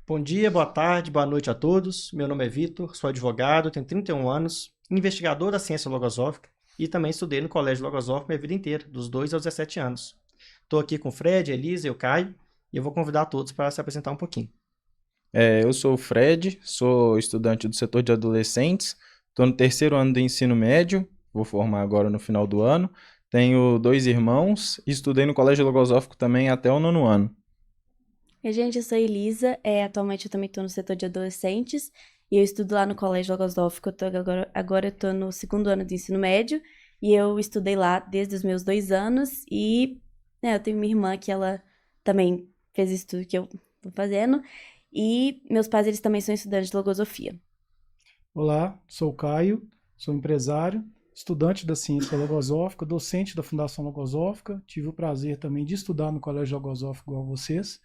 Bom dia, boa tarde, boa noite a todos. Meu nome é Vitor, sou advogado, tenho 31 anos, investigador da ciência logosófica e também estudei no Colégio Logosófico minha vida inteira, dos 2 aos 17 anos. Estou aqui com o Fred, a Elisa e o Caio e eu vou convidar todos para se apresentar um pouquinho. Eu sou o Fred, sou estudante do setor de adolescentes, estou no terceiro ano do ensino médio, vou formar agora no final do ano. Tenho dois irmãos e estudei no Colégio Logosófico também até o nono ano. E, gente, eu sou a Elisa, atualmente eu também estou no setor de adolescentes e eu estudo lá no Colégio Logosófico. Agora eu estou no segundo ano do ensino médio e eu estudei lá desde os meus 2 anos e eu tenho minha irmã que ela também fez isso tudo que eu estou fazendo e meus pais, eles também são estudantes de logosofia. Olá, sou o Caio, sou empresário, estudante da ciência logosófica, docente da Fundação Logosófica. Tive o prazer também de estudar no Colégio Logosófico igual vocês.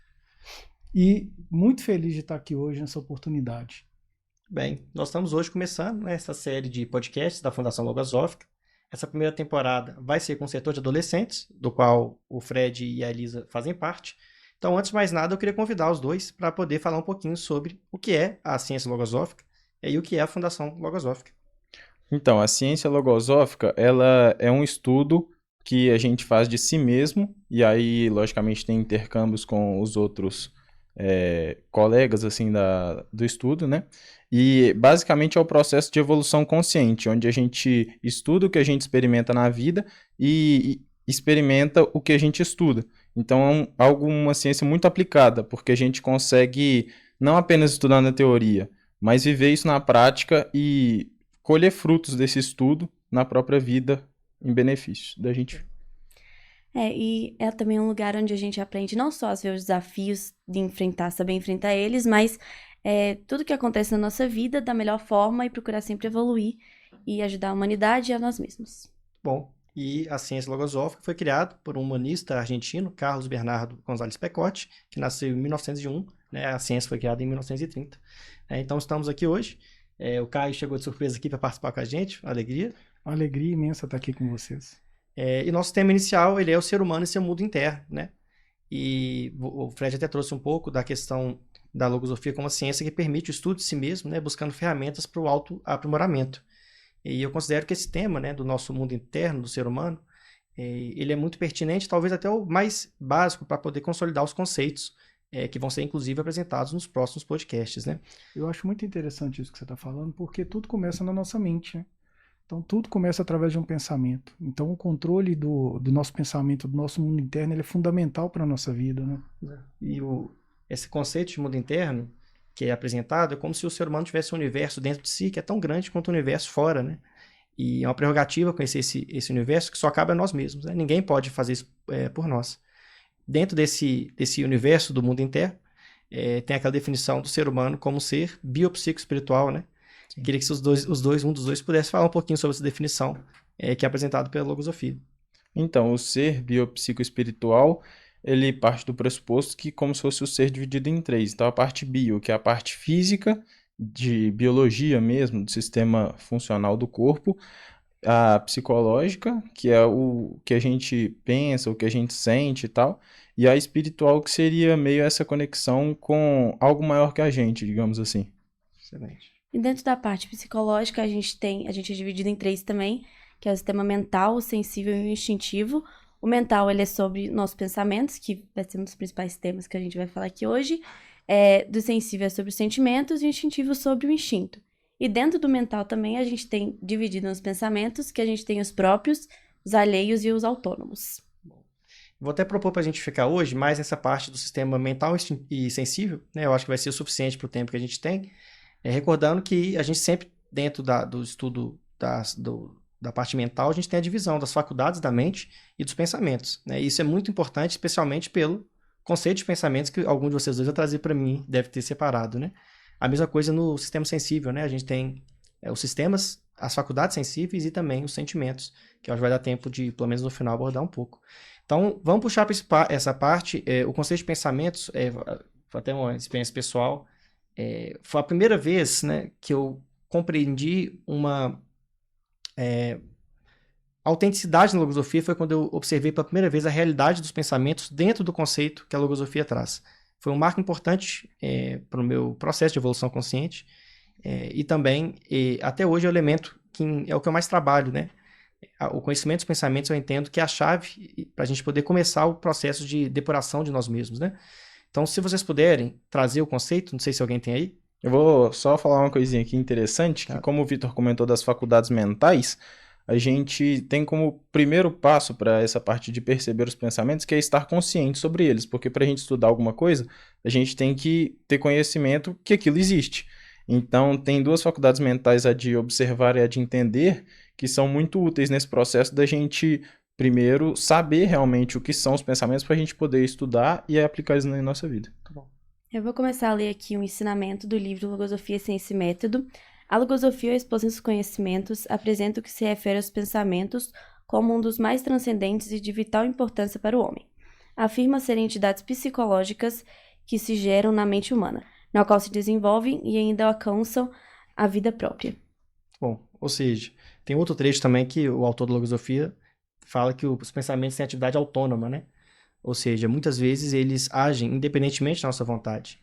E muito feliz de estar aqui hoje nessa oportunidade. Bem, nós estamos hoje começando essa série de podcasts da Fundação Logosófica. Essa primeira temporada vai ser com o setor de adolescentes, do qual o Fred e a Elisa fazem parte. Então, antes de mais nada, eu queria convidar os dois para poder falar um pouquinho sobre o que é a ciência logosófica e o que é a Fundação Logosófica. Então, a ciência logosófica, ela é um estudo que a gente faz de si mesmo, e aí, logicamente, tem intercâmbios com os outros colegas, assim, do estudo, né? E, basicamente, é o processo de evolução consciente, onde a gente estuda o que a gente experimenta na vida e experimenta o que a gente estuda. Então, é uma ciência muito aplicada, porque a gente consegue não apenas estudar na teoria, mas viver isso na prática e colher frutos desse estudo na própria vida em benefício da gente. E é também um lugar onde a gente aprende não só a ver os desafios de enfrentar, saber enfrentar eles, mas tudo que acontece na nossa vida da melhor forma e procurar sempre evoluir e ajudar a humanidade e a nós mesmos. Bom, e a ciência logosófica foi criada por um humanista argentino, Carlos Bernardo González Pecotti, que nasceu em 1901, né? A ciência foi criada em 1930. Então estamos aqui hoje. O Caio chegou de surpresa aqui para participar com a gente, uma alegria. Uma alegria imensa estar aqui com vocês. E nosso tema inicial, ele é o ser humano e seu mundo interno, né? E o Fred até trouxe um pouco da questão da logosofia como uma ciência que permite o estudo de si mesmo, né? Buscando ferramentas para o autoaprimoramento. E eu considero que esse tema, né, do nosso mundo interno, do ser humano, ele é muito pertinente, talvez até o mais básico para poder consolidar os conceitos que vão ser, inclusive, apresentados nos próximos podcasts, né? Eu acho muito interessante isso que você está falando, porque tudo começa na nossa mente, né? Então, tudo começa através de um pensamento. Então, o controle do nosso pensamento, do nosso mundo interno, ele é fundamental para a nossa vida, né? E esse conceito de mundo interno que é apresentado é como se o ser humano tivesse um universo dentro de si que é tão grande quanto o universo fora, né? E é uma prerrogativa conhecer esse universo que só cabe a nós mesmos, né? Ninguém pode fazer isso por nós. Dentro desse universo do mundo interno, tem aquela definição do ser humano como ser biopsico-espiritual, né? Eu queria que um dos dois pudesse falar um pouquinho sobre essa definição que é apresentado pela logosofia. Então, o ser biopsicoespiritual, ele parte do pressuposto que como se fosse o ser dividido em três. Então, a parte bio, que é a parte física, de biologia mesmo, do sistema funcional do corpo, a psicológica, que é o que a gente pensa, o que a gente sente e tal, e a espiritual, que seria meio essa conexão com algo maior que a gente, digamos assim. Excelente. E dentro da parte psicológica, a gente é dividido em 3 também, que é o sistema mental, o sensível e o instintivo. O mental, ele é sobre nossos pensamentos, que vai ser um dos principais temas que a gente vai falar aqui hoje. Do sensível é sobre os sentimentos e o instintivo sobre o instinto. E dentro do mental também a gente tem dividido nos pensamentos, que a gente tem os próprios, os alheios e os autônomos. Vou até propor para a gente ficar hoje mais nessa parte do sistema mental e sensível, né? Eu acho que vai ser o suficiente para o tempo que a gente tem. Recordando que a gente sempre, dentro do estudo da parte mental, a gente tem a divisão das faculdades da mente e dos pensamentos, né? Isso é muito importante, especialmente pelo conceito de pensamentos que algum de vocês dois vai trazer para mim, deve ter separado, né? A mesma coisa no sistema sensível, né? A gente tem os sistemas, as faculdades sensíveis e também os sentimentos, que eu acho que vai dar tempo de, pelo menos no final, abordar um pouco. Então, vamos puxar para essa parte. O conceito de pensamentos, foi até uma experiência pessoal, foi a primeira vez, né, que eu compreendi uma autenticidade na logosofia, foi quando eu observei pela primeira vez a realidade dos pensamentos dentro do conceito que a logosofia traz. foi um marco importante para o meu processo de evolução consciente. E também, até hoje, é o elemento que é o que eu mais trabalho, né? O conhecimento dos pensamentos eu entendo que é a chave para a gente poder começar o processo de depuração de nós mesmos, né? Então, se vocês puderem trazer o conceito, não sei se alguém tem aí. Eu vou só falar uma coisinha aqui interessante, que como o Vitor comentou das faculdades mentais, a gente tem como primeiro passo para essa parte de perceber os pensamentos, que é estar consciente sobre eles, porque para a gente estudar alguma coisa, a gente tem que ter conhecimento que aquilo existe. Então, tem duas faculdades mentais, a de observar e a de entender, que são muito úteis nesse processo da gente, primeiro, saber realmente o que são os pensamentos para a gente poder estudar e aplicar eles na nossa vida. Eu vou começar a ler aqui um ensinamento do livro Logosofia, Ciência e Método. A logosofia, a exposição dos conhecimentos, apresenta o que se refere aos pensamentos como um dos mais transcendentes e de vital importância para o homem. Afirma serem entidades psicológicas que se geram na mente humana, na qual se desenvolvem e ainda alcançam a vida própria. Bom, ou seja, tem outro trecho também que o autor da logosofia fala que os pensamentos têm atividade autônoma, né? Ou seja, muitas vezes eles agem independentemente da nossa vontade,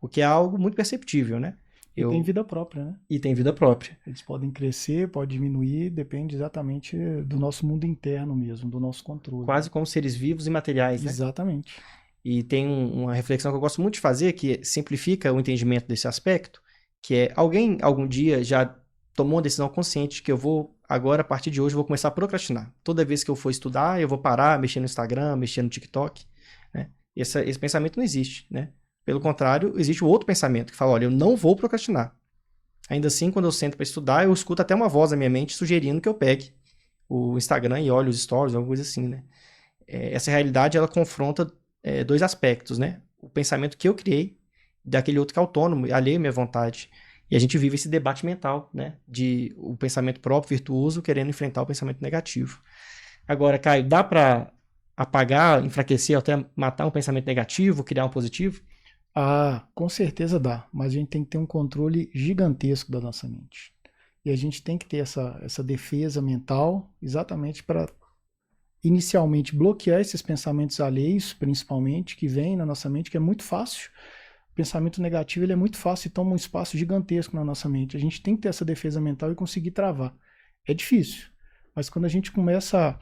o que é algo muito perceptível, né? E tem vida própria, né? E tem vida própria. Eles podem crescer, pode diminuir, depende exatamente do nosso mundo interno mesmo, do nosso controle. Quase como seres vivos e materiais, né? Exatamente. E tem uma reflexão que eu gosto muito de fazer, que simplifica o entendimento desse aspecto, que é alguém algum dia já tomou uma decisão consciente que eu vou, agora, a partir de hoje, eu vou começar a procrastinar. Toda vez que eu for estudar, eu vou parar, mexer no Instagram, mexer no TikTok, né? Esse pensamento não existe, né? Pelo contrário, existe o outro pensamento que fala, olha, eu não vou procrastinar. Ainda assim, quando eu sento para estudar, eu escuto até uma voz na minha mente sugerindo que eu pegue o Instagram e olhe os stories, alguma coisa assim, né? Essa realidade, ela confronta dois aspectos, né? O pensamento que eu criei, daquele outro que é autônomo, alheio à minha vontade. E a gente vive esse debate mental, né? De o pensamento próprio, virtuoso, querendo enfrentar o pensamento negativo. Agora, Caio, dá para apagar, enfraquecer, até matar um pensamento negativo, criar um positivo? Ah, com certeza dá, mas a gente tem que ter um controle gigantesco da nossa mente. E a gente tem que ter essa defesa mental exatamente para, inicialmente, bloquear esses pensamentos alheios, principalmente, que vêm na nossa mente, que é muito fácil. O pensamento negativo ele é muito fácil e toma um espaço gigantesco na nossa mente. A gente tem que ter essa defesa mental e conseguir travar. É difícil, mas quando a gente começa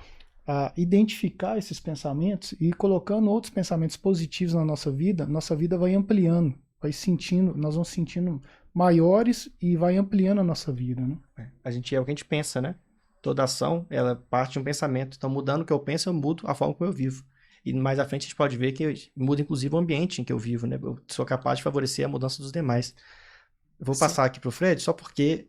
a identificar esses pensamentos e ir colocando outros pensamentos positivos na nossa vida vai ampliando, nós vamos sentindo maiores e vai ampliando a nossa vida, né? A gente é o que a gente pensa, né? Toda ação, ela parte de um pensamento. Então, mudando o que eu penso, eu mudo a forma como eu vivo. E mais à frente a gente pode ver que muda, inclusive, o ambiente em que eu vivo, né? Eu sou capaz de favorecer a mudança dos demais. Eu vou passar aqui para o Fred, só porque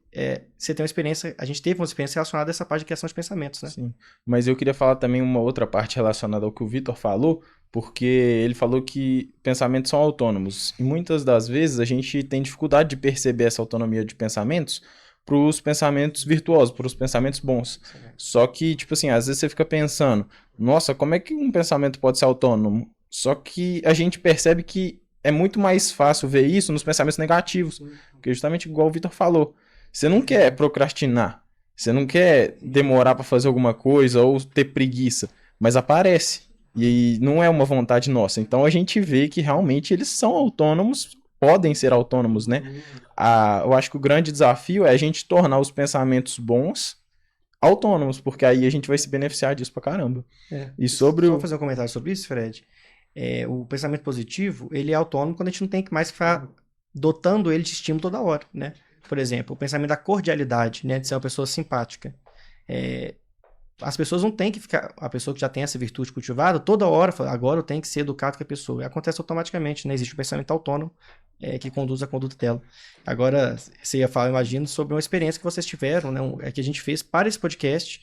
você tem uma experiência, a gente teve uma experiência relacionada a essa parte de criação de pensamentos, né? Sim, mas eu queria falar também uma outra parte relacionada ao que o Vitor falou, porque ele falou que pensamentos são autônomos. E muitas das vezes a gente tem dificuldade de perceber essa autonomia de pensamentos para os pensamentos virtuosos, para os pensamentos bons. Só que, tipo assim, às vezes você fica pensando, nossa, como é que um pensamento pode ser autônomo? Só que a gente percebe que é muito mais fácil ver isso nos pensamentos negativos, porque justamente igual o Vitor falou, você não quer procrastinar, você não quer demorar para fazer alguma coisa ou ter preguiça, mas aparece, e não é uma vontade nossa. Então a gente vê que realmente eles são autônomos, podem ser autônomos, né? Eu acho que o grande desafio é a gente tornar os pensamentos bons autônomos, porque aí a gente vai se beneficiar disso pra caramba. E sobre Só fazer um comentário sobre isso, Fred. O pensamento positivo, ele é autônomo quando a gente não tem que mais ficar dotando ele de estímulo toda hora, né? Por exemplo, o pensamento da cordialidade, né? De ser uma pessoa simpática. As pessoas não têm que ficar... A pessoa que já tem essa virtude cultivada, toda hora fala, agora eu tenho que ser educado com a pessoa. Acontece automaticamente, né? Existe um pensamento autônomo que conduz a conduta dela. Agora, você ia falar, imagino, sobre uma experiência que vocês tiveram, né? Que a gente fez para esse podcast,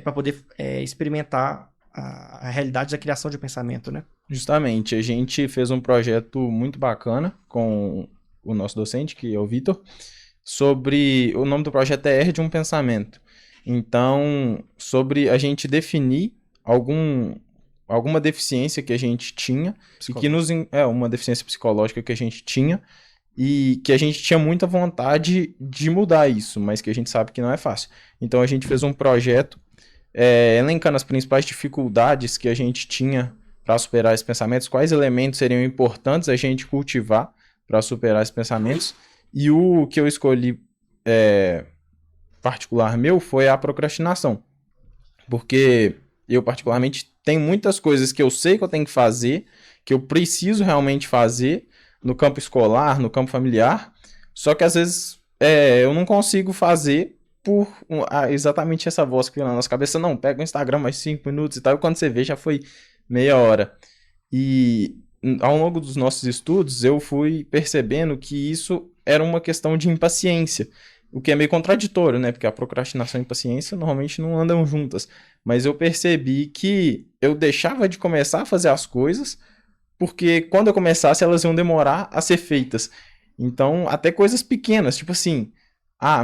para poder experimentar a realidade da criação de pensamento, né? Justamente, a gente fez um projeto muito bacana com o nosso docente, que é o Vitor, sobre... O nome do projeto é R de um Pensamento. Então, sobre a gente definir alguma deficiência que a gente tinha, e que uma deficiência psicológica que a gente tinha, e que a gente tinha muita vontade de mudar isso, mas que a gente sabe que não é fácil. Então, a gente fez um projeto elencando as principais dificuldades que a gente tinha para superar esses pensamentos, quais elementos seriam importantes a gente cultivar para superar esses pensamentos. E o que eu escolhi particular meu foi a procrastinação. Porque eu, particularmente, tenho muitas coisas que eu sei que eu tenho que fazer, que eu preciso realmente fazer no campo escolar, no campo familiar, só que às vezes eu não consigo fazer por exatamente essa voz que vem na nossa cabeça. Não, pega o Instagram mais 5 minutos e tal, e quando você vê já foi meia hora. E ao longo dos nossos estudos eu fui percebendo que isso era uma questão de impaciência, o que é meio contraditório, né? Porque a procrastinação e a impaciência normalmente não andam juntas. Mas eu percebi que eu deixava de começar a fazer as coisas porque quando eu começasse elas iam demorar a ser feitas. Então, até coisas pequenas, tipo assim,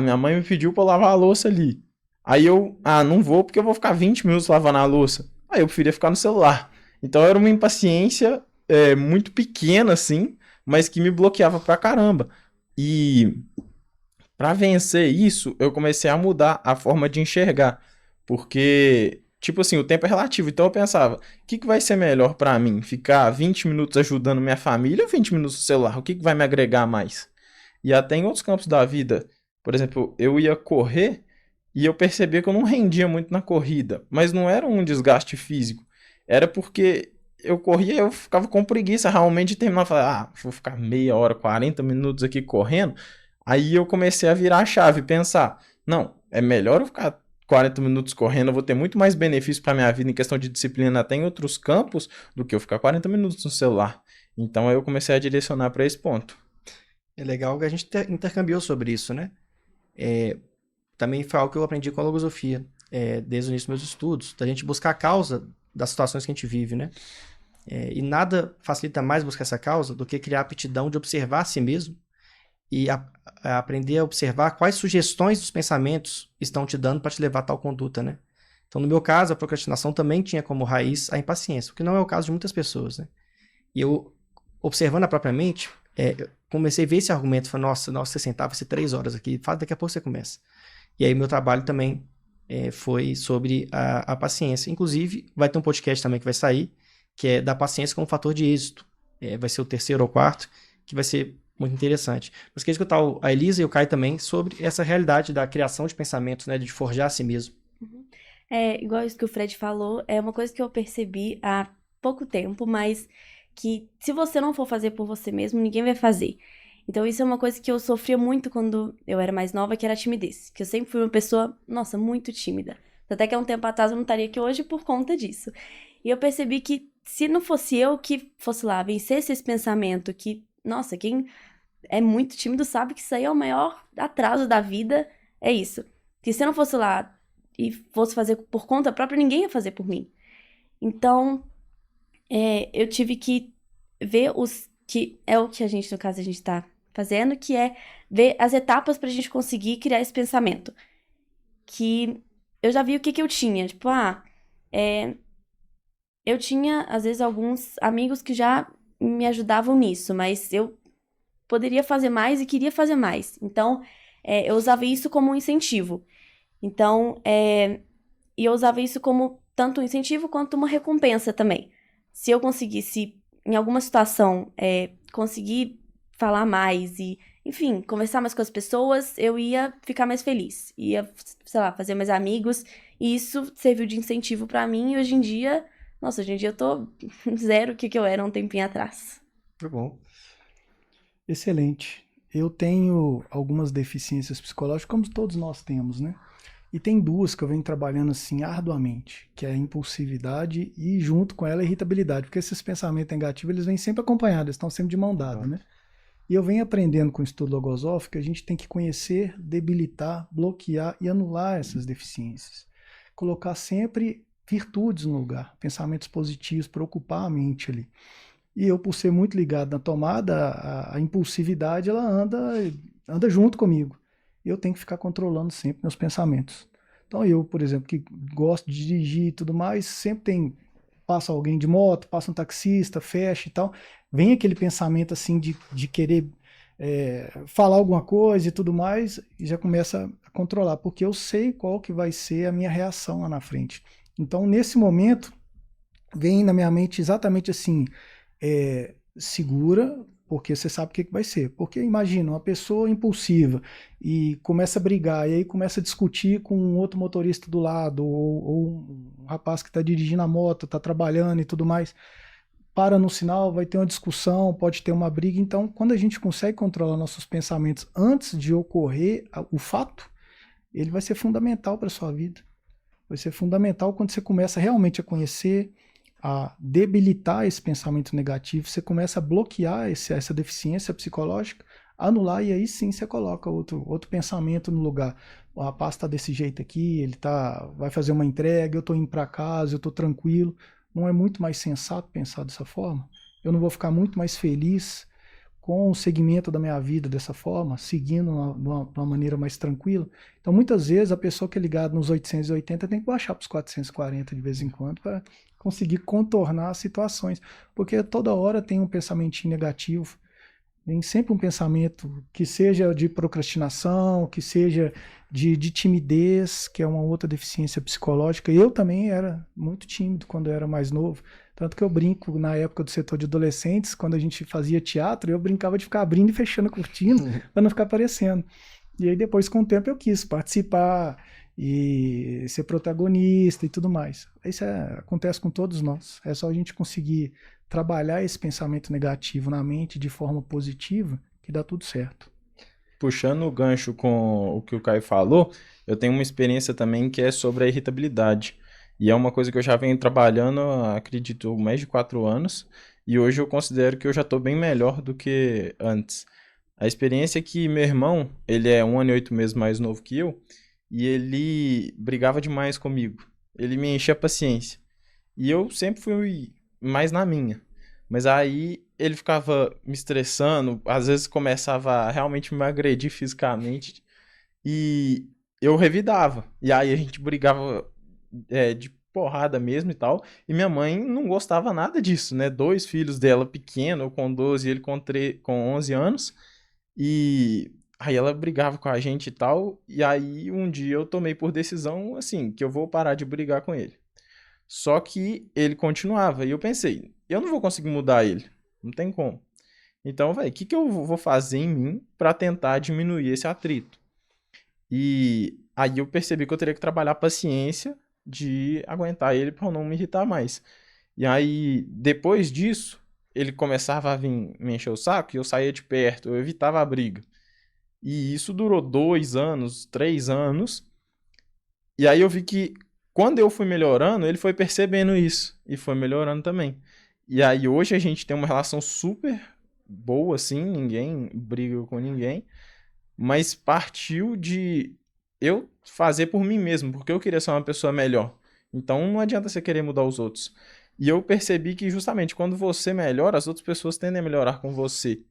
minha mãe me pediu pra eu lavar a louça ali. Aí eu, não vou porque eu vou ficar 20 minutos lavando a louça. Aí eu preferia ficar no celular. Então era uma impaciência muito pequena, assim, mas que me bloqueava pra caramba. E pra vencer isso, eu comecei a mudar a forma de enxergar. Porque, tipo assim, o tempo é relativo. Então eu pensava, o que vai ser melhor pra mim? Ficar 20 minutos ajudando minha família ou 20 minutos no celular? O que vai me agregar mais? E até em outros campos da vida, por exemplo, eu ia correr e eu percebia que eu não rendia muito na corrida. Mas não era um desgaste físico. Era porque eu corria e eu ficava com preguiça realmente de terminar. Eu falei, vou ficar meia hora, 40 minutos aqui correndo. Aí eu comecei a virar a chave e pensar, não, é melhor eu ficar 40 minutos correndo, eu vou ter muito mais benefício para minha vida em questão de disciplina até em outros campos do que eu ficar 40 minutos no celular. Então aí eu comecei a direcionar para esse ponto. É legal que a gente intercambiou sobre isso, né? Também foi algo que eu aprendi com a logosofia, desde o início dos meus estudos, da gente buscar a causa das situações que a gente vive, né? E nada facilita mais buscar essa causa do que criar a aptidão de observar a si mesmo e aprender a observar quais sugestões dos pensamentos estão te dando para te levar a tal conduta, né? Então, no meu caso, a procrastinação também tinha como raiz a impaciência, o que não é o caso de muitas pessoas, né? E eu, observando a própria mente, comecei a ver esse argumento, falei, nossa, você sentava, vai ser 3 horas aqui, daqui a pouco você começa. E aí meu trabalho também foi sobre a paciência. Inclusive, vai ter um podcast também que vai sair, que é da paciência como fator de êxito. Vai ser o 3º ou 4º, que vai ser muito interessante. Mas queria escutar a Elisa e o Caio também sobre essa realidade da criação de pensamentos, né, de forjar a si mesmo. Igual isso que o Fred falou, é uma coisa que eu percebi há pouco tempo, mas que se você não for fazer por você mesmo, ninguém vai fazer. Então isso é uma coisa que eu sofria muito quando eu era mais nova, que era a timidez. Que eu sempre fui uma pessoa, nossa, muito tímida. Até que há um tempo atrás eu não estaria aqui hoje por conta disso. E eu percebi que se não fosse eu que fosse lá, vencesse esse pensamento que, nossa, quem é muito tímido sabe que isso aí é o maior atraso da vida, é isso. Que se eu não fosse lá e fosse fazer por conta própria, ninguém ia fazer por mim. Então, eu tive que ver que é o que a gente, no caso, a gente tá fazendo, que é ver as etapas pra gente conseguir criar esse pensamento. Que eu já vi o que eu tinha. Tipo, eu tinha, às vezes, alguns amigos que já me ajudavam nisso, mas eu poderia fazer mais e queria fazer mais. Então, eu usava isso como um incentivo. Então, e eu usava isso como tanto um incentivo quanto uma recompensa também. Se eu conseguisse, em alguma situação, conseguir falar mais e, enfim, conversar mais com as pessoas, eu ia ficar mais feliz. Ia, sei lá, fazer mais amigos. E isso serviu de incentivo pra mim. E hoje em dia eu tô zero o que eu era um tempinho atrás. Muito bom. Excelente. Eu tenho algumas deficiências psicológicas, como todos nós temos, né? E tem 2 que eu venho trabalhando assim arduamente, que é a impulsividade e junto com ela a irritabilidade, porque esses pensamentos negativos eles vêm sempre acompanhados, eles estão sempre de mão dada, né? E eu venho aprendendo com o estudo logosófico que a gente tem que conhecer, debilitar, bloquear e anular essas deficiências. Colocar sempre virtudes no lugar, pensamentos positivos, para ocupar a mente ali. E eu, por ser muito ligado na tomada, a impulsividade ela anda junto comigo. Eu tenho que ficar controlando sempre meus pensamentos. Então eu, por exemplo, que gosto de dirigir e tudo mais, sempre passa alguém de moto, passa um taxista, fecha e tal, vem aquele pensamento assim de querer falar alguma coisa e tudo mais, e já começa a controlar, porque eu sei qual que vai ser a minha reação lá na frente. Então, nesse momento, vem na minha mente exatamente assim, segura, porque você sabe o que vai ser. Porque imagina, uma pessoa impulsiva e começa a brigar, e aí começa a discutir com um outro motorista do lado, ou um rapaz que está dirigindo a moto, está trabalhando e tudo mais, para no sinal, vai ter uma discussão, pode ter uma briga. Então, quando a gente consegue controlar nossos pensamentos antes de ocorrer o fato, ele vai ser fundamental para a sua vida. Vai ser fundamental quando você começa realmente a conhecer, a debilitar esse pensamento negativo, você começa a bloquear essa deficiência psicológica, anular, e aí sim você coloca outro pensamento no lugar. O rapaz está desse jeito aqui, vai fazer uma entrega, eu estou indo para casa, eu estou tranquilo. Não é muito mais sensato pensar dessa forma? Eu não vou ficar muito mais feliz com o segmento da minha vida dessa forma, seguindo de uma maneira mais tranquila? Então, muitas vezes, a pessoa que é ligada nos 880 tem que baixar para os 440 de vez em quando para conseguir contornar as situações, porque toda hora tem um pensamentinho negativo, tem sempre um pensamento que seja de procrastinação, que seja de timidez, que é uma outra deficiência psicológica. Eu também era muito tímido quando eu era mais novo, tanto que eu brinco, na época do setor de adolescentes, quando a gente fazia teatro, eu brincava de ficar abrindo e fechando a cortina para não ficar aparecendo. E aí depois, com o tempo, eu quis participar e ser protagonista e tudo mais. Isso acontece com todos nós. É só a gente conseguir trabalhar esse pensamento negativo na mente de forma positiva que dá tudo certo. Puxando o gancho com o que o Caio falou, eu tenho uma experiência também que é sobre a irritabilidade. E é uma coisa que eu já venho trabalhando, acredito, mais de 4 anos. E hoje eu considero que eu já estou bem melhor do que antes. A experiência é que meu irmão, ele é 1 ano e 8 meses mais novo que eu, e ele brigava demais comigo. Ele me enchia a paciência. E eu sempre fui mais na minha. Mas aí ele ficava me estressando, às vezes começava a realmente me agredir fisicamente, e eu revidava. E aí a gente brigava de porrada mesmo e tal. E minha mãe não gostava nada disso, né? 2 filhos dela pequeno, eu com 12 e ele com 11 anos. E aí ela brigava com a gente e tal. E aí um dia eu tomei por decisão, assim, que eu vou parar de brigar com ele. Só que ele continuava. E eu pensei, eu não vou conseguir mudar ele. Não tem como. Então, velho, o que eu vou fazer em mim pra tentar diminuir esse atrito? E aí eu percebi que eu teria que trabalhar a paciência de aguentar ele pra eu não me irritar mais. E aí, depois disso, ele começava a vir me encher o saco e eu saía de perto, eu evitava a briga. E isso durou 2 anos, 3 anos. E aí eu vi que quando eu fui melhorando, ele foi percebendo isso e foi melhorando também. E aí hoje a gente tem uma relação super boa, assim, ninguém briga com ninguém, mas partiu de eu fazer por mim mesmo, porque eu queria ser uma pessoa melhor. Então não adianta você querer mudar os outros. E eu percebi que justamente quando você melhora, as outras pessoas tendem a melhorar com você.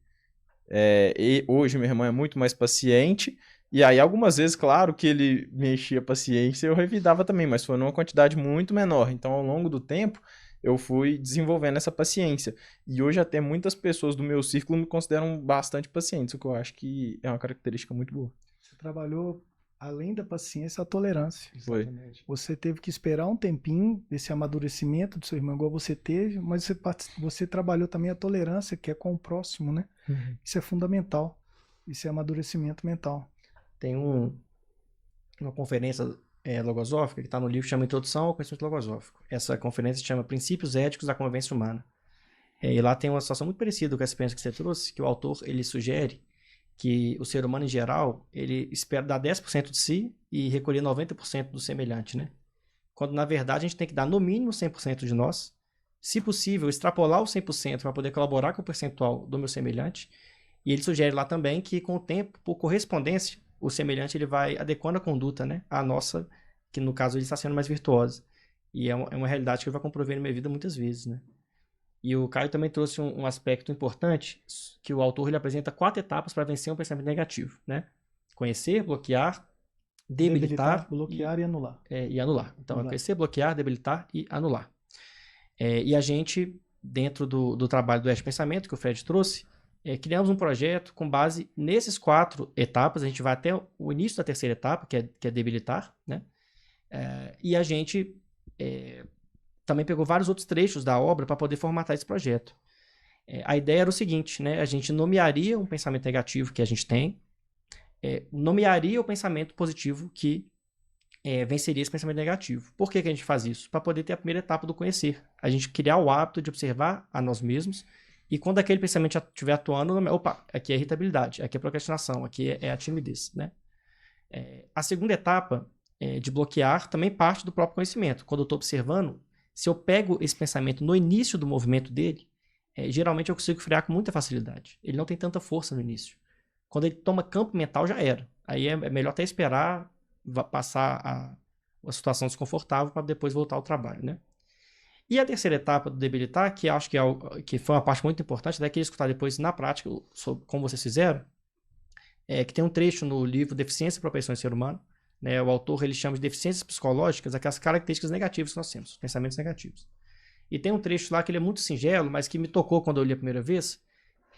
E hoje meu irmão é muito mais paciente, e aí algumas vezes, claro que ele me enchia a paciência, eu revidava também, mas foi numa quantidade muito menor. Então ao longo do tempo, eu fui desenvolvendo essa paciência. E hoje até muitas pessoas do meu círculo me consideram bastante pacientes, o que eu acho que é uma característica muito boa. Você trabalhou, além da paciência, a tolerância. Foi. Exatamente. Você teve que esperar um tempinho desse amadurecimento do seu irmão, igual você teve, mas você trabalhou também a tolerância, que é com o próximo, né? Uhum. Isso é fundamental. Isso é amadurecimento mental. Tem uma conferência logosófica que está no livro que chama Introdução ao Conhecimento Logosófico. Essa conferência se chama Princípios Éticos da Convivência Humana. E lá tem uma situação muito parecida com essa experiência que você trouxe, que o autor ele sugere que o ser humano em geral, ele espera dar 10% de si e recolher 90% do semelhante, né? Quando na verdade a gente tem que dar no mínimo 100% de nós, se possível extrapolar o 100% para poder colaborar com o percentual do meu semelhante. E ele sugere lá também que com o tempo, por correspondência, o semelhante ele vai adequando a conduta, né, à nossa, que no caso ele está sendo mais virtuosa. E é uma realidade que eu já comprovei na minha vida muitas vezes, né? E o Caio também trouxe um aspecto importante, que o autor ele apresenta 4 etapas para vencer um pensamento negativo, né? Conhecer, bloquear, debilitar bloquear e anular. E anular. Então, é conhecer, bloquear, debilitar e anular. E a gente, dentro do trabalho do Eixo Pensamento, que o Fred trouxe, criamos um projeto com base nesses 4 etapas. A gente vai até o início da terceira etapa, que é debilitar, né? E a gente também pegou vários outros trechos da obra para poder formatar esse projeto. A ideia era o seguinte, né? A gente nomearia um pensamento negativo que a gente tem, nomearia o pensamento positivo que venceria esse pensamento negativo. Por que a gente faz isso? Para poder ter a primeira etapa do conhecer. A gente criar o hábito de observar a nós mesmos e quando aquele pensamento estiver atuando, opa, aqui é irritabilidade, aqui é procrastinação, aqui é a timidez, né? A segunda etapa de bloquear também parte do próprio conhecimento. Quando eu estou observando, se eu pego esse pensamento no início do movimento dele, geralmente eu consigo frear com muita facilidade. Ele não tem tanta força no início. Quando ele toma campo mental, já era. Aí é melhor até esperar passar a situação desconfortável para depois voltar ao trabalho, né? E a terceira etapa do debilitar, que acho que foi uma parte muito importante, daí queria escutar depois na prática sobre como vocês fizeram, que tem um trecho no livro Deficiência e Propensões do Ser Humano, né? O autor ele chama de deficiências psicológicas aquelas características negativas que nós temos, os pensamentos negativos. E tem um trecho lá que ele é muito singelo, mas que me tocou quando eu li a primeira vez,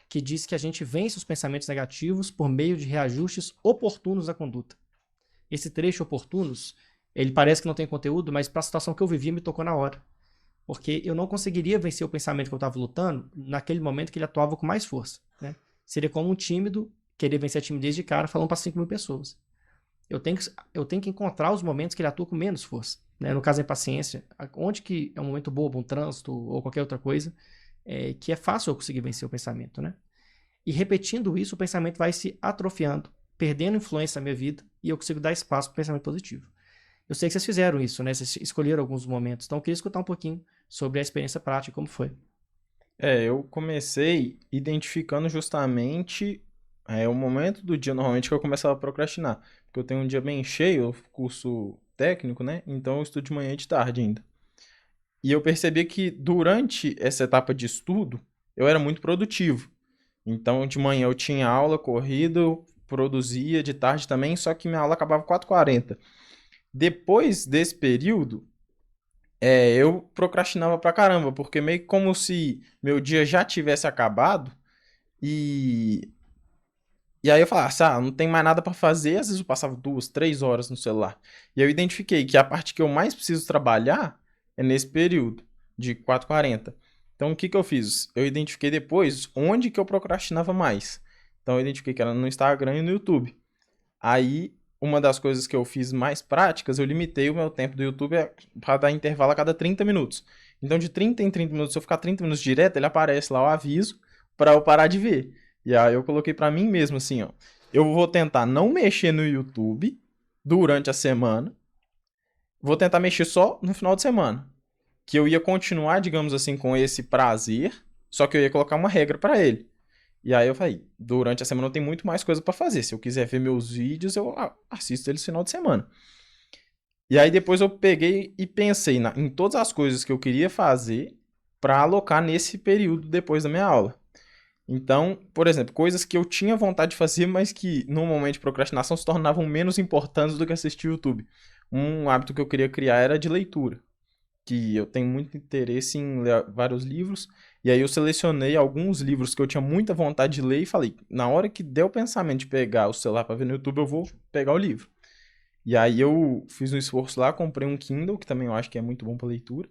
que diz que a gente vence os pensamentos negativos por meio de reajustes oportunos da conduta. Esse trecho oportunos, ele parece que não tem conteúdo, mas para a situação que eu vivia me tocou na hora. Porque eu não conseguiria vencer o pensamento que eu estava lutando naquele momento que ele atuava com mais força, né? Seria como um tímido querer vencer a timidez de cara falando para 5.000 pessoas. Eu tenho que encontrar os momentos que ele atua com menos força, né? No caso da impaciência, onde que é um momento bobo, um trânsito ou qualquer outra coisa, que é fácil eu conseguir vencer o pensamento, né? E repetindo isso, o pensamento vai se atrofiando, perdendo influência na minha vida e eu consigo dar espaço para o pensamento positivo. Eu sei que vocês fizeram isso, né? Vocês escolheram alguns momentos, então eu queria escutar um pouquinho sobre a experiência prática, como foi. Eu comecei identificando justamente o momento do dia, normalmente, que eu começava a procrastinar. Porque eu tenho um dia bem cheio, curso técnico, né? Então eu estudo de manhã e de tarde ainda. E eu percebi que durante essa etapa de estudo, eu era muito produtivo. Então, de manhã eu tinha aula, corrida, eu produzia, de tarde também, só que minha aula acabava 4h40. Depois desse período, eu procrastinava pra caramba, porque meio que como se meu dia já tivesse acabado e aí eu falava, não tem mais nada pra fazer, às vezes eu passava 2, 3 horas no celular. E eu identifiquei que a parte que eu mais preciso trabalhar é nesse período, de 4h40. Então o que eu fiz? Eu identifiquei depois onde que eu procrastinava mais. Então eu identifiquei que era no Instagram e no YouTube. Aí, uma das coisas que eu fiz mais práticas, eu limitei o meu tempo do YouTube para dar intervalo a cada 30 minutos. Então, de 30 em 30 minutos, se eu ficar 30 minutos direto, ele aparece lá o aviso para eu parar de ver. E aí eu coloquei para mim mesmo assim, ó. Eu vou tentar não mexer no YouTube durante a semana. Vou tentar mexer só no final de semana. Que eu ia continuar, digamos assim, com esse prazer, só que eu ia colocar uma regra para ele. E aí eu falei, durante a semana eu tenho muito mais coisa pra fazer. Se eu quiser ver meus vídeos, eu assisto eles no final de semana. E aí depois eu peguei e pensei em todas as coisas que eu queria fazer pra alocar nesse período depois da minha aula. Então, por exemplo, coisas que eu tinha vontade de fazer, mas que no momento de procrastinação se tornavam menos importantes do que assistir YouTube. Um hábito que eu queria criar era de leitura. Que eu tenho muito interesse em ler vários livros, e aí eu selecionei alguns livros que eu tinha muita vontade de ler e falei, na hora que der o pensamento de pegar o celular para ver no YouTube, eu vou pegar o livro. E aí eu fiz um esforço lá, comprei um Kindle, que também eu acho que é muito bom para leitura,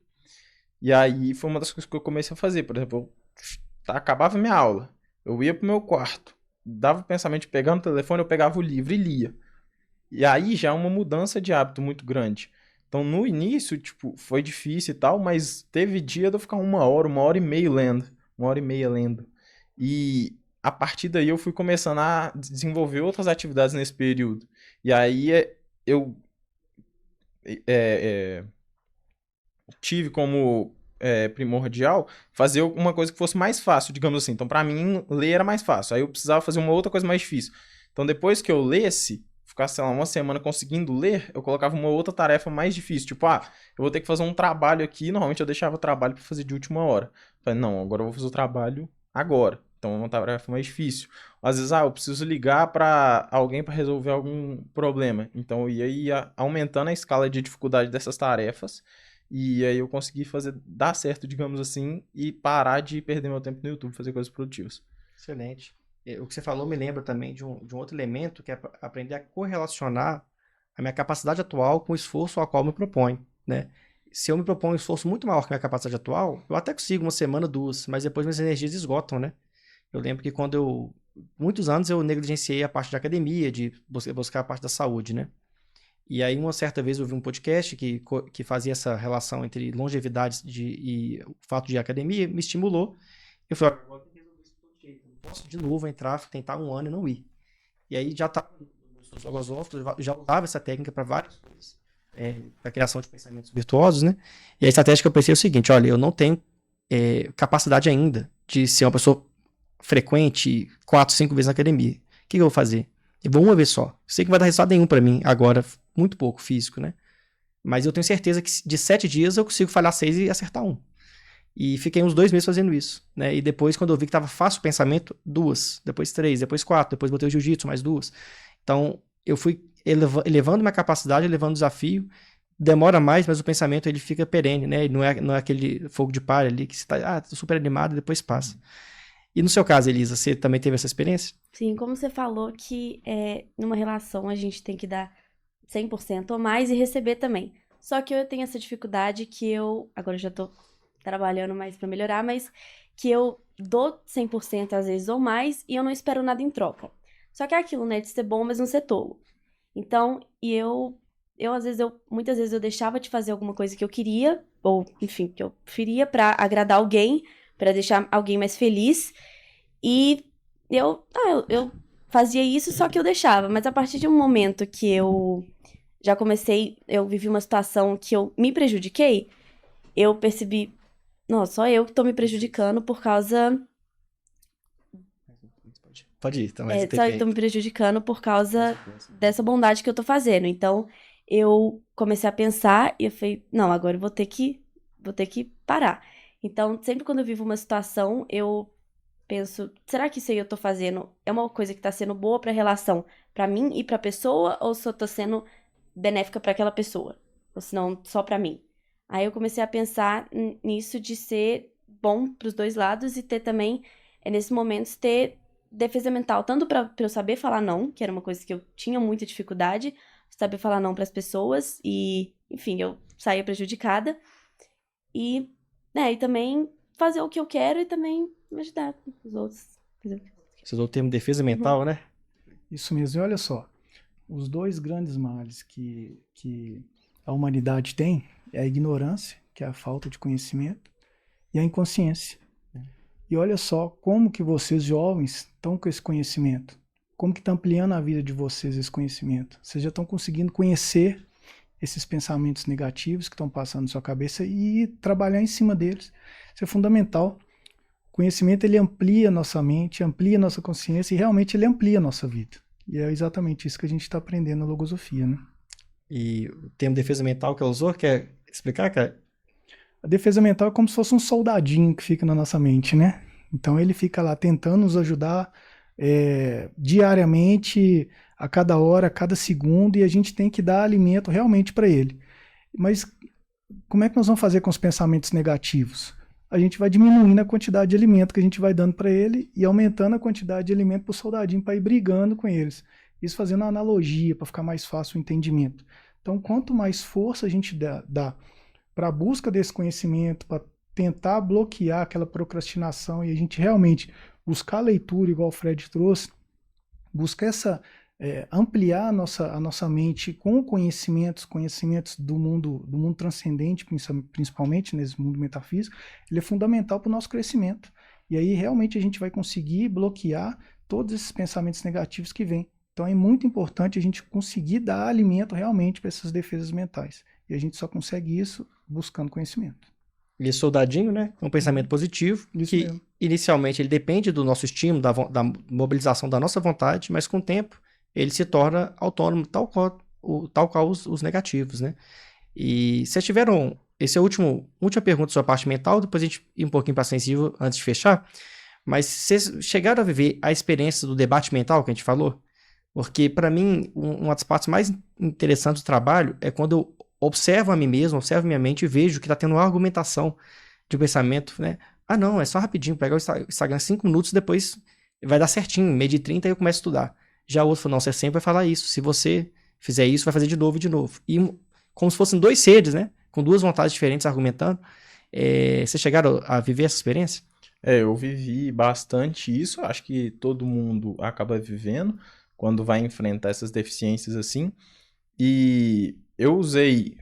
e aí foi uma das coisas que eu comecei a fazer. Por exemplo, acabava minha aula, eu ia pro meu quarto, dava o pensamento de pegar no telefone, eu pegava o livro e lia. E aí já é uma mudança de hábito muito grande. Então, no início, foi difícil e tal, mas teve dia de eu ficar 1h, 1h30 lendo. 1h30 lendo. E a partir daí eu fui começando a desenvolver outras atividades nesse período. E aí eu tive como primordial fazer uma coisa que fosse mais fácil, digamos assim. Então, para mim, ler era mais fácil. Aí eu precisava fazer uma outra coisa mais difícil. Então, depois que eu lesse, ficar, sei lá, uma semana conseguindo ler, eu colocava uma outra tarefa mais difícil. Tipo, eu vou ter que fazer um trabalho aqui. Normalmente eu deixava o trabalho para fazer de última hora. Falei, não, agora eu vou fazer o trabalho agora. Então é uma tarefa mais difícil. Às vezes, eu preciso ligar para alguém para resolver algum problema. Então eu ia aumentando a escala de dificuldade dessas tarefas. E aí eu consegui dar certo, digamos assim, e parar de perder meu tempo no YouTube, fazer coisas produtivas. Excelente. O que você falou me lembra também de um outro elemento, que é aprender a correlacionar a minha capacidade atual com o esforço ao qual me proponho, né? se eu me proponho um esforço muito maior que a minha capacidade atual, eu até consigo uma semana, 2, mas depois minhas energias esgotam, né? Eu lembro que muitos anos eu negligenciei a parte da academia, de buscar a parte da saúde, né? E aí, uma certa vez, eu vi um podcast que fazia essa relação entre longevidade e o fato de ir à academia, me estimulou. Eu falei, olha, agora eu tenho que resolver isso de todo jeito. Eu não posso de novo entrar, tentar um ano e não ir. E aí, já estava nos logosóficos, eu já usava essa técnica para várias coisas. Para a criação de pensamentos virtuosos, né? E a estratégia que eu pensei é o seguinte, olha, eu não tenho capacidade ainda de ser uma pessoa frequente 4, 5 vezes na academia. O que eu vou fazer? Eu vou uma vez só. Sei que não vai dar resultado nenhum pra mim agora, muito pouco físico, né? Mas eu tenho certeza que de 7 dias eu consigo falhar 6 e acertar 1. E fiquei uns 2 meses fazendo isso, né? E depois, quando eu vi que tava fácil o pensamento, 2, depois 3, depois 4, depois botei o jiu-jitsu, mais 2. Então, eu fui elevando minha capacidade, elevando o desafio. Demora mais, mas o pensamento ele fica perene, né? Ele não é aquele fogo de palha ali que você tá, tô super animado e depois passa. E no seu caso, Elisa, você também teve essa experiência? Sim, como você falou que numa relação a gente tem que dar 100% ou mais e receber também. Só que eu tenho essa dificuldade que agora eu já tô trabalhando mais pra melhorar, mas que eu dou 100% às vezes ou mais e eu não espero nada em troca. Só que é aquilo, né, de ser bom, mas não ser tolo. Então, muitas vezes eu deixava de fazer alguma coisa que eu queria, ou enfim, que eu preferia pra agradar alguém, pra deixar alguém mais feliz. E eu fazia isso, só que eu deixava. Mas a partir de um momento que eu vivi uma situação que eu me prejudiquei, eu percebi, não, só eu que tô me prejudicando por causa... Pode ir, então. Só eu tô me prejudicando por causa dessa bondade que eu tô fazendo. Então, eu comecei a pensar e eu falei, não, agora eu vou ter que parar. Então, sempre quando eu vivo uma situação, eu penso, será que isso aí eu tô fazendo é uma coisa que tá sendo boa pra relação, pra mim e pra pessoa, ou se eu tô sendo benéfica pra aquela pessoa? Ou se não, só pra mim? Aí eu comecei a pensar nisso de ser bom pros dois lados e ter também, nesses momentos, ter defesa mental, tanto pra eu saber falar não, que era uma coisa que eu tinha muita dificuldade, saber falar não pras pessoas e, enfim, eu saía prejudicada. E também fazer o que eu quero e também ajudar os outros. Você usou o termo defesa mental, né? Isso mesmo. E olha só, os 2 grandes males que a humanidade tem é a ignorância, que é a falta de conhecimento, e a inconsciência. E olha só como que vocês jovens estão com esse conhecimento. Como que está ampliando a vida de vocês esse conhecimento. Vocês já estão conseguindo conhecer esses pensamentos negativos que estão passando na sua cabeça e trabalhar em cima deles. Isso é fundamental. O conhecimento ele amplia nossa mente, amplia nossa consciência e realmente ele amplia a nossa vida. E é exatamente isso que a gente está aprendendo na logosofia, né? E o termo defesa mental que ela usou, quer explicar, cara? A defesa mental é como se fosse um soldadinho que fica na nossa mente, né? Então ele fica lá tentando nos ajudar diariamente, a cada hora, a cada segundo, e a gente tem que dar alimento realmente para ele. Mas como é que nós vamos fazer com os pensamentos negativos? A gente vai diminuindo a quantidade de alimento que a gente vai dando para ele e aumentando a quantidade de alimento para o soldadinho para ir brigando com eles. Isso fazendo uma analogia para ficar mais fácil o entendimento. Então, quanto mais força a gente dá para a busca desse conhecimento, para tentar bloquear aquela procrastinação e a gente realmente buscar a leitura, igual o Fred trouxe, buscar ampliar a nossa mente com conhecimentos do mundo transcendente, principalmente nesse mundo metafísico, ele é fundamental para o nosso crescimento. E aí realmente a gente vai conseguir bloquear todos esses pensamentos negativos que vêm. Então é muito importante a gente conseguir dar alimento realmente para essas defesas mentais. E a gente só consegue isso buscando conhecimento. E esse soldadinho, né? É um pensamento positivo, Isso que mesmo. inicialmente ele depende do nosso estímulo, da mobilização da nossa vontade, mas com o tempo ele se torna autônomo, tal qual os negativos, né? E vocês tiveram... Essa é a última pergunta da sua parte mental, depois a gente ir um pouquinho para sensível antes de fechar. Mas vocês chegaram a viver a experiência do debate mental que a gente falou? Porque, para mim, uma das partes mais interessantes do trabalho é quando eu observo a mim mesmo, observo minha mente e vejo que está tendo uma argumentação de um pensamento, né? Ah, não, é só rapidinho, pegar o Instagram 5 minutos, depois vai dar certinho, meio de 30 aí eu começo a estudar. Já o outro falou, não, você sempre vai falar isso. Se você fizer isso, vai fazer de novo e de novo. E como se fossem 2 seres, né? com duas vontades diferentes argumentando. Vocês chegaram a viver essa experiência? Eu vivi bastante isso, acho que todo mundo acaba vivendo quando vai enfrentar essas deficiências assim. E eu usei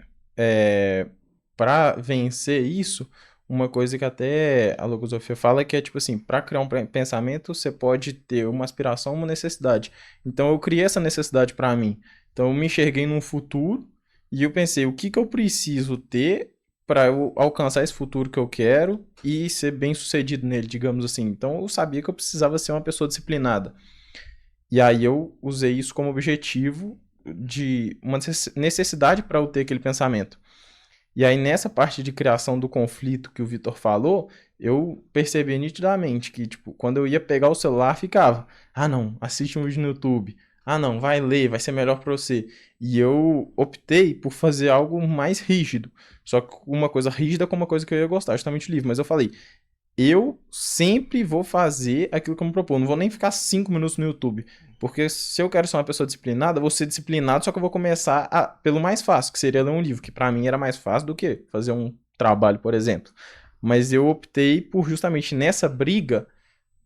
para vencer isso uma coisa que até a logosofia fala, que é tipo assim, para criar um pensamento você pode ter uma aspiração, uma necessidade. Então eu criei essa necessidade para mim. Então eu me enxerguei num futuro e eu pensei, o que que eu preciso ter para eu alcançar esse futuro que eu quero e ser bem sucedido nele, digamos assim. Então eu sabia que eu precisava ser uma pessoa disciplinada. E aí eu usei isso como objetivo de uma necessidade para eu ter aquele pensamento. E aí nessa parte de criação do conflito que o Vitor falou, eu percebi nitidamente que, tipo, quando eu ia pegar o celular, ficava, ah não, assiste um vídeo no YouTube, ah não, vai ler, vai ser melhor para você. E eu optei por fazer algo mais rígido, só que uma coisa rígida com uma coisa que eu ia gostar, justamente o livro. Mas eu falei, eu sempre vou fazer aquilo que eu me propor. Não vou nem ficar 5 minutos no YouTube. Porque se eu quero ser uma pessoa disciplinada, eu vou ser disciplinado, só que eu vou começar pelo mais fácil, que seria ler um livro, que pra mim era mais fácil do que fazer um trabalho, por exemplo. Mas eu optei por justamente nessa briga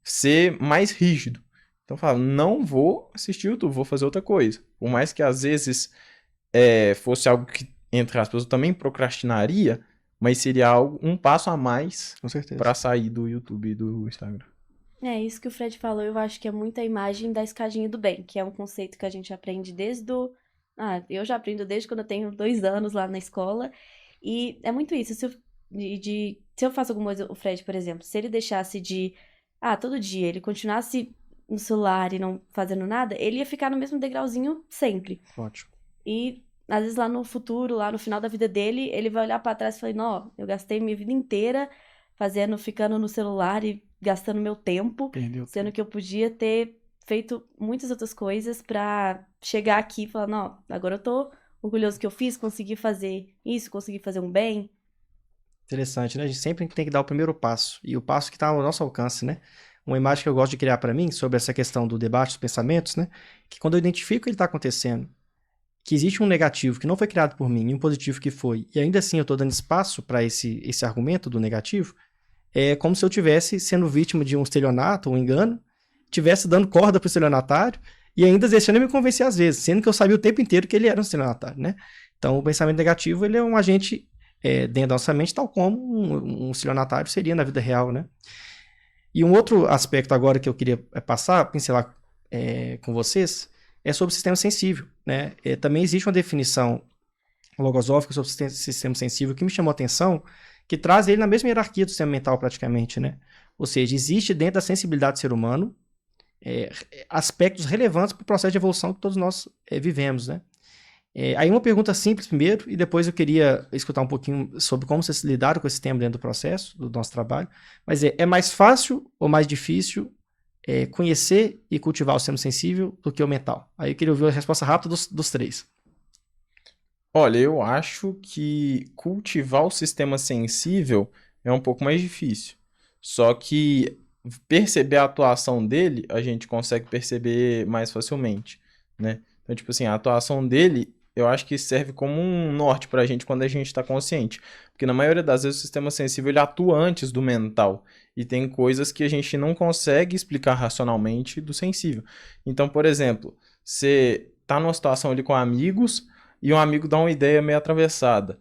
ser mais rígido. Então eu falo, não vou assistir YouTube, vou fazer outra coisa. Por mais que às vezes fosse algo que, entre aspas, eu também procrastinaria, mas seria algo, um passo a mais Com certeza. para sair do YouTube e do Instagram. Isso que o Fred falou, eu acho que é muita imagem da escadinha do bem, que é um conceito que a gente aprende desde o... eu já aprendo desde quando eu tenho 2 anos lá na escola, e é muito isso, se eu faço alguma coisa, o Fred, por exemplo, se ele deixasse de, todo dia, ele continuasse no celular e não fazendo nada, ele ia ficar no mesmo degrauzinho sempre. Ótimo. E às vezes lá no futuro, lá no final da vida dele, ele vai olhar pra trás e falar, não, eu gastei minha vida inteira ficando no celular e gastando meu tempo, Perdeu sendo tempo. que eu podia ter feito muitas outras coisas pra chegar aqui e falar, não, agora eu tô orgulhoso que eu fiz, consegui fazer isso, consegui fazer um bem. Interessante, né? A gente sempre tem que dar o primeiro passo. E o passo que está ao nosso alcance, né? Uma imagem que eu gosto de criar para mim sobre essa questão do debate dos pensamentos, né? Que quando eu identifico que ele está acontecendo, que existe um negativo que não foi criado por mim e um positivo que foi, e ainda assim eu estou dando espaço para esse argumento do negativo, é como se eu estivesse sendo vítima de um estelionato, um engano, estivesse dando corda para o estelionatário e ainda deixando ele me convencer às vezes, sendo que eu sabia o tempo inteiro que ele era um estelionatário, né? Então o pensamento negativo ele é um agente dentro da nossa mente, tal como um estelionatário seria na vida real, né? E um outro aspecto agora que eu queria pincelar com vocês, é sobre o sistema sensível, né? Também existe uma definição logosófica sobre o sistema sensível que me chamou a atenção, que traz ele na mesma hierarquia do sistema mental praticamente, né? Ou seja, existe dentro da sensibilidade do ser humano aspectos relevantes para o processo de evolução que todos nós vivemos, né? Aí uma pergunta simples primeiro, e depois eu queria escutar um pouquinho sobre como vocês lidaram com esse tema dentro do processo, do nosso trabalho. Mas é mais fácil ou mais difícil conhecer e cultivar o sistema sensível do que o mental? Aí eu queria ouvir a resposta rápida dos três. Olha, eu acho que cultivar o sistema sensível é um pouco mais difícil. Só que perceber a atuação dele, a gente consegue perceber mais facilmente, né? Então, tipo assim, a atuação dele, eu acho que serve como um norte pra gente quando a gente está consciente. Porque na maioria das vezes o sistema sensível ele atua antes do mental. E tem coisas que a gente não consegue explicar racionalmente do sensível. Então, por exemplo, você tá numa situação ali com amigos e um amigo dá uma ideia meio atravessada.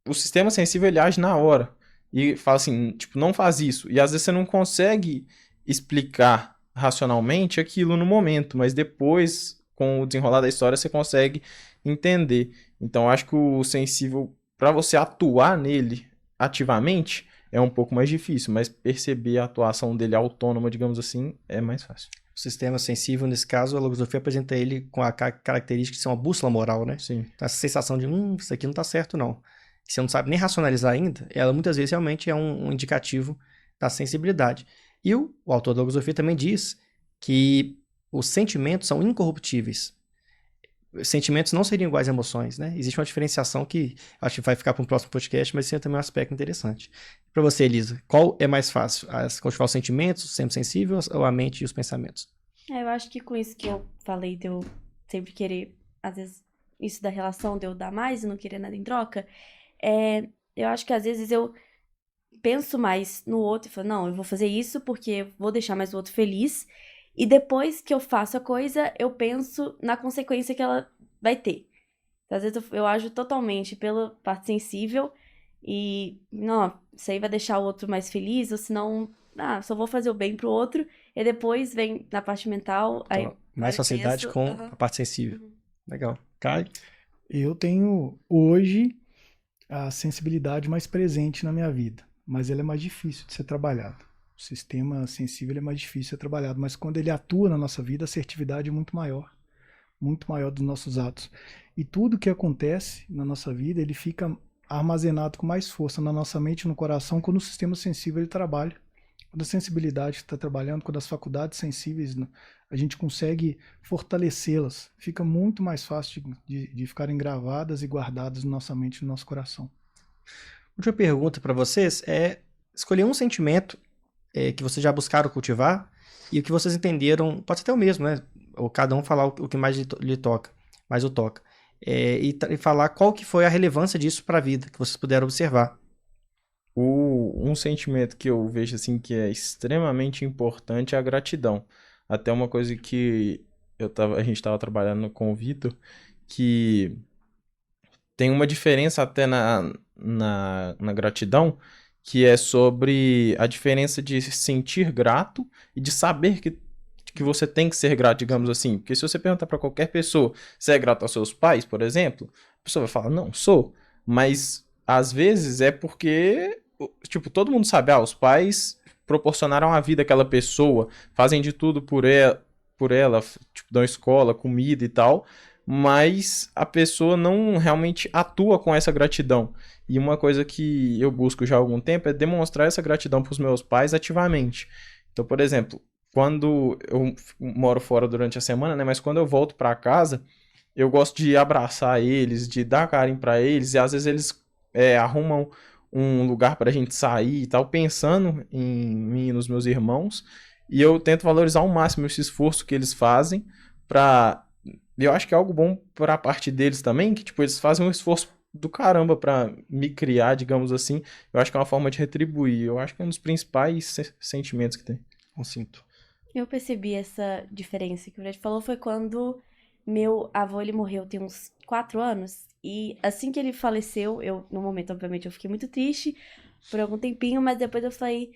O sistema sensível ele age na hora e fala assim, tipo, não faz isso. E às vezes você não consegue explicar racionalmente aquilo no momento, mas depois, com o desenrolar da história, você consegue entender. Então, acho que o sensível, para você atuar nele ativamente, é um pouco mais difícil, mas perceber a atuação dele autônoma, digamos assim, é mais fácil. O sistema sensível, nesse caso, a logosofia apresenta ele com a característica de ser uma bússola moral, né? Sim. Então, essa sensação de, isso aqui não tá certo, não. Você não sabe nem racionalizar ainda, ela muitas vezes realmente é um indicativo da sensibilidade. E o autor da logosofia também diz que os sentimentos são incorruptíveis. Sentimentos não seriam iguais a emoções, né? Existe uma diferenciação que acho que vai ficar para um próximo podcast, mas isso é também um aspecto interessante. Para você, Elisa, qual é mais fácil? Cultivar os sentimentos, o sistema sensível, ou a mente e os pensamentos? Eu acho que com isso que eu falei, de eu sempre querer, às vezes, isso da relação de eu dar mais e não querer nada em troca, Eu acho que às vezes eu penso mais no outro e falo, não, eu vou fazer isso porque eu vou deixar mais o outro feliz. E depois que eu faço a coisa, eu penso na consequência que ela vai ter. Então, às vezes eu ajo totalmente pela parte sensível e, não, isso aí vai deixar o outro mais feliz, ou senão, só vou fazer o bem pro outro. E depois vem na parte mental, aí Então, mais eu facilidade penso, com aham. a parte sensível. Legal. Caio? Eu tenho hoje a sensibilidade mais presente na minha vida, mas ela é mais difícil de ser trabalhada. O sistema sensível é mais difícil de ser trabalhado, mas quando ele atua na nossa vida, a assertividade é muito maior dos nossos atos. E tudo que acontece na nossa vida, ele fica armazenado com mais força na nossa mente e no coração quando o sistema sensível ele trabalha. Quando a sensibilidade está trabalhando, quando as faculdades sensíveis, a gente consegue fortalecê-las. Fica muito mais fácil de ficarem gravadas e guardadas na nossa mente e no nosso coração. Última pergunta para vocês é escolher um sentimento que vocês já buscaram cultivar e o que vocês entenderam, pode ser até o mesmo, né? Ou cada um falar o que mais lhe toca, mais o toca. E falar qual que foi a relevância disso para a vida, que vocês puderam observar. Um sentimento que eu vejo assim que é extremamente importante é a gratidão. Até uma coisa que a gente estava trabalhando com o Vitor, que tem uma diferença até na gratidão, que é sobre a diferença de se sentir grato e de saber que você tem que ser grato, digamos assim. Porque se você perguntar para qualquer pessoa se é grato aos seus pais, por exemplo, a pessoa vai falar, não, sou. Mas às vezes é porque, tipo, todo mundo sabe, os pais proporcionaram a vida àquela pessoa, fazem de tudo por ela, tipo, dão escola, comida e tal, mas a pessoa não realmente atua com essa gratidão. E uma coisa que eu busco já há algum tempo é demonstrar essa gratidão para os meus pais ativamente. Então, por exemplo, quando eu moro fora durante a semana, né, mas quando eu volto para casa, eu gosto de abraçar eles, de dar carinho para eles, e às vezes eles arrumam um lugar para a gente sair e tal, pensando em mim e nos meus irmãos, e eu tento valorizar ao máximo esse esforço que eles fazem para... Eu acho que é algo bom para a parte deles também, que tipo, eles fazem um esforço do caramba para me criar, digamos assim. Eu acho que é uma forma de retribuir. Eu acho que é um dos principais sentimentos que tem. Eu sinto. Eu percebi essa diferença que o Fred falou foi quando meu avô, ele morreu tem uns 4 anos. E assim que ele faleceu, no momento, obviamente, eu fiquei muito triste por algum tempinho, mas depois eu falei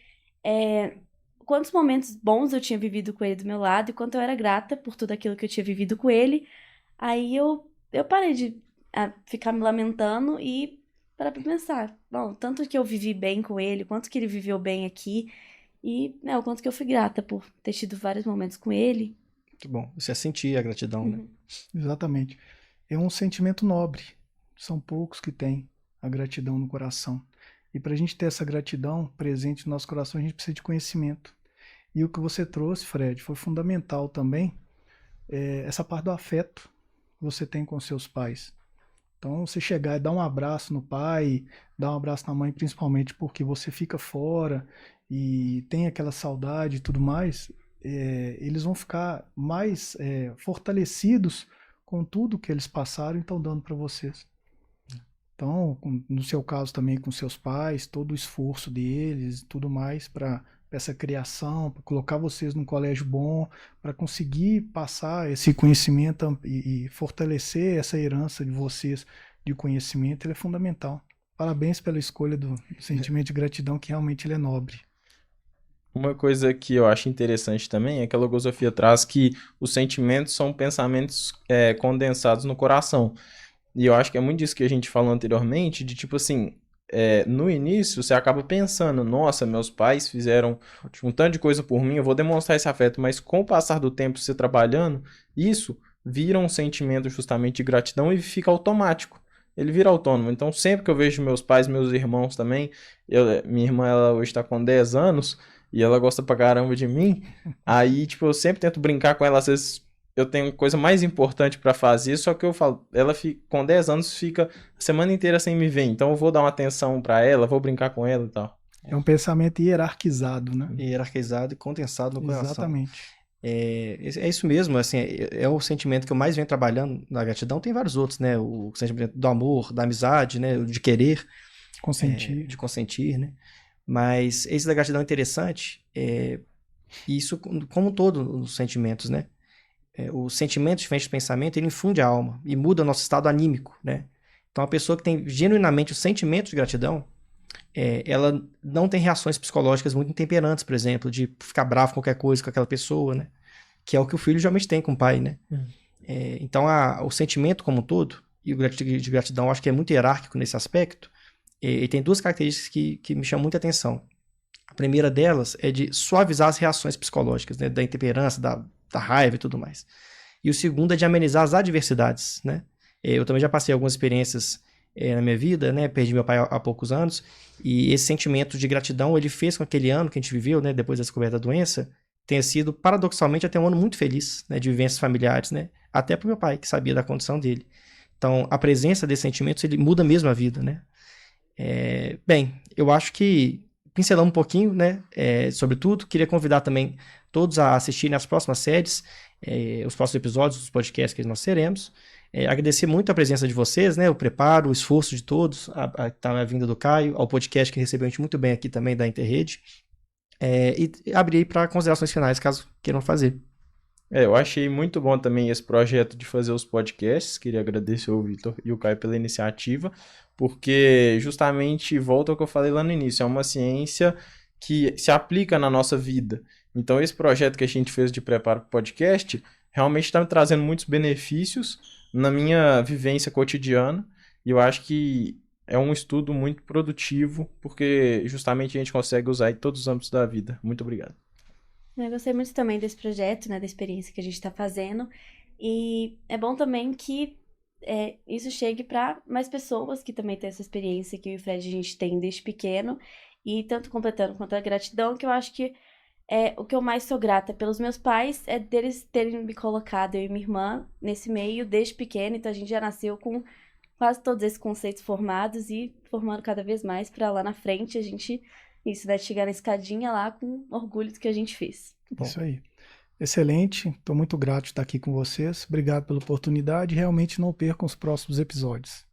quantos momentos bons eu tinha vivido com ele do meu lado e quanto eu era grata por tudo aquilo que eu tinha vivido com ele. Aí eu parei de ficar me lamentando e parar pra pensar, bom, tanto que eu vivi bem com ele, quanto que ele viveu bem aqui, e o quanto que eu fui grata por ter tido vários momentos com ele. Muito bom. Você é sentir a gratidão, né? Exatamente. É um sentimento nobre. São poucos que têm a gratidão no coração. E para a gente ter essa gratidão presente no nosso coração, a gente precisa de conhecimento. E o que você trouxe, Fred, foi fundamental também, essa parte do afeto que você tem com seus pais. Então, você chegar e dar um abraço no pai, dar um abraço na mãe, principalmente porque você fica fora e tem aquela saudade e tudo mais, eles vão ficar mais fortalecidos com tudo que eles passaram e estão dando para vocês. Então, no seu caso também com seus pais, todo o esforço deles e tudo mais para essa criação, para colocar vocês num colégio bom, para conseguir passar esse conhecimento e fortalecer essa herança de vocês de conhecimento, ele é fundamental. Parabéns pela escolha do sentimento de gratidão, que realmente ele é nobre. Uma coisa que eu acho interessante também é que a logosofia traz que os sentimentos são pensamentos condensados no coração. E eu acho que é muito disso que a gente falou anteriormente, de tipo assim, no início você acaba pensando, nossa, meus pais fizeram um tanto de coisa por mim, eu vou demonstrar esse afeto, mas com o passar do tempo você trabalhando, isso vira um sentimento justamente de gratidão e fica automático. Ele vira autônomo. Então sempre que eu vejo meus pais, meus irmãos também, minha irmã ela hoje está com 10 anos e ela gosta pra caramba de mim, aí tipo eu sempre tento brincar com ela, às vezes eu tenho coisa mais importante pra fazer, só que eu falo, ela com 10 anos fica a semana inteira sem me ver, então eu vou dar uma atenção pra ela, vou brincar com ela e tal. É um pensamento hierarquizado, né? Hierarquizado e condensado no coração. Exatamente. É isso mesmo, assim, é o sentimento que eu mais venho trabalhando na gratidão. Tem vários outros, né? O sentimento do amor, da amizade, né? O de querer, Consentir. de consentir, né? Mas esse da gratidão é interessante, e isso como um todo os sentimentos, né? O sentimento diferente do pensamento, ele infunde a alma e muda o nosso estado anímico, né? Então, a pessoa que tem genuinamente o sentimento de gratidão, ela não tem reações psicológicas muito intemperantes, por exemplo, de ficar bravo com qualquer coisa com aquela pessoa, né? Que é o que o filho geralmente tem com o pai, né? Então, o sentimento como um todo, e o de gratidão, eu acho que é muito hierárquico nesse aspecto, e tem duas características que me chamam muita atenção. A primeira delas é de suavizar as reações psicológicas, né? Da intemperança, da raiva e tudo mais. E o segundo é de amenizar as adversidades, né? Eu também já passei algumas experiências na minha vida, né? Perdi meu pai há poucos anos, e esse sentimento de gratidão, ele fez com que aquele ano que a gente viveu, né? Depois da descoberta da doença, tenha sido, paradoxalmente, até um ano muito feliz, né? De vivências familiares, né? Até pro meu pai, que sabia da condição dele. Então, a presença desses sentimentos, ele muda mesmo a vida, né? Bem, eu acho que pincelamos um pouquinho, né? Sobre tudo. Queria convidar também todos a assistirem as próximas séries, os próximos episódios dos podcasts que nós teremos. Agradecer muito a presença de vocês, né? O preparo, o esforço de todos, a vinda do Caio, ao podcast que recebeu a gente muito bem aqui também da Interrede. E abrir para considerações finais, caso queiram fazer. Eu achei muito bom também esse projeto de fazer os podcasts. Queria agradecer ao Vitor e o Caio pela iniciativa, porque justamente, volta ao que eu falei lá no início, é uma ciência que se aplica na nossa vida. Então, esse projeto que a gente fez de preparo para o podcast realmente está me trazendo muitos benefícios na minha vivência cotidiana, e eu acho que é um estudo muito produtivo, porque justamente a gente consegue usar em todos os âmbitos da vida. Muito obrigado. Eu gostei muito também desse projeto, né, da experiência que a gente está fazendo. E é bom também que isso chegue para mais pessoas que também têm essa experiência que eu e o Fred a gente tem desde pequeno. E tanto completando quanto a gratidão, que eu acho que o que eu mais sou grata pelos meus pais é deles terem me colocado, eu e minha irmã, nesse meio desde pequeno. Então a gente já nasceu com quase todos esses conceitos formados e formando cada vez mais para lá na frente a gente... Isso, vai chegar na escadinha lá com orgulho do que a gente fez. Isso aí. Excelente. Estou muito grato de estar aqui com vocês. Obrigado pela oportunidade. Realmente não percam os próximos episódios.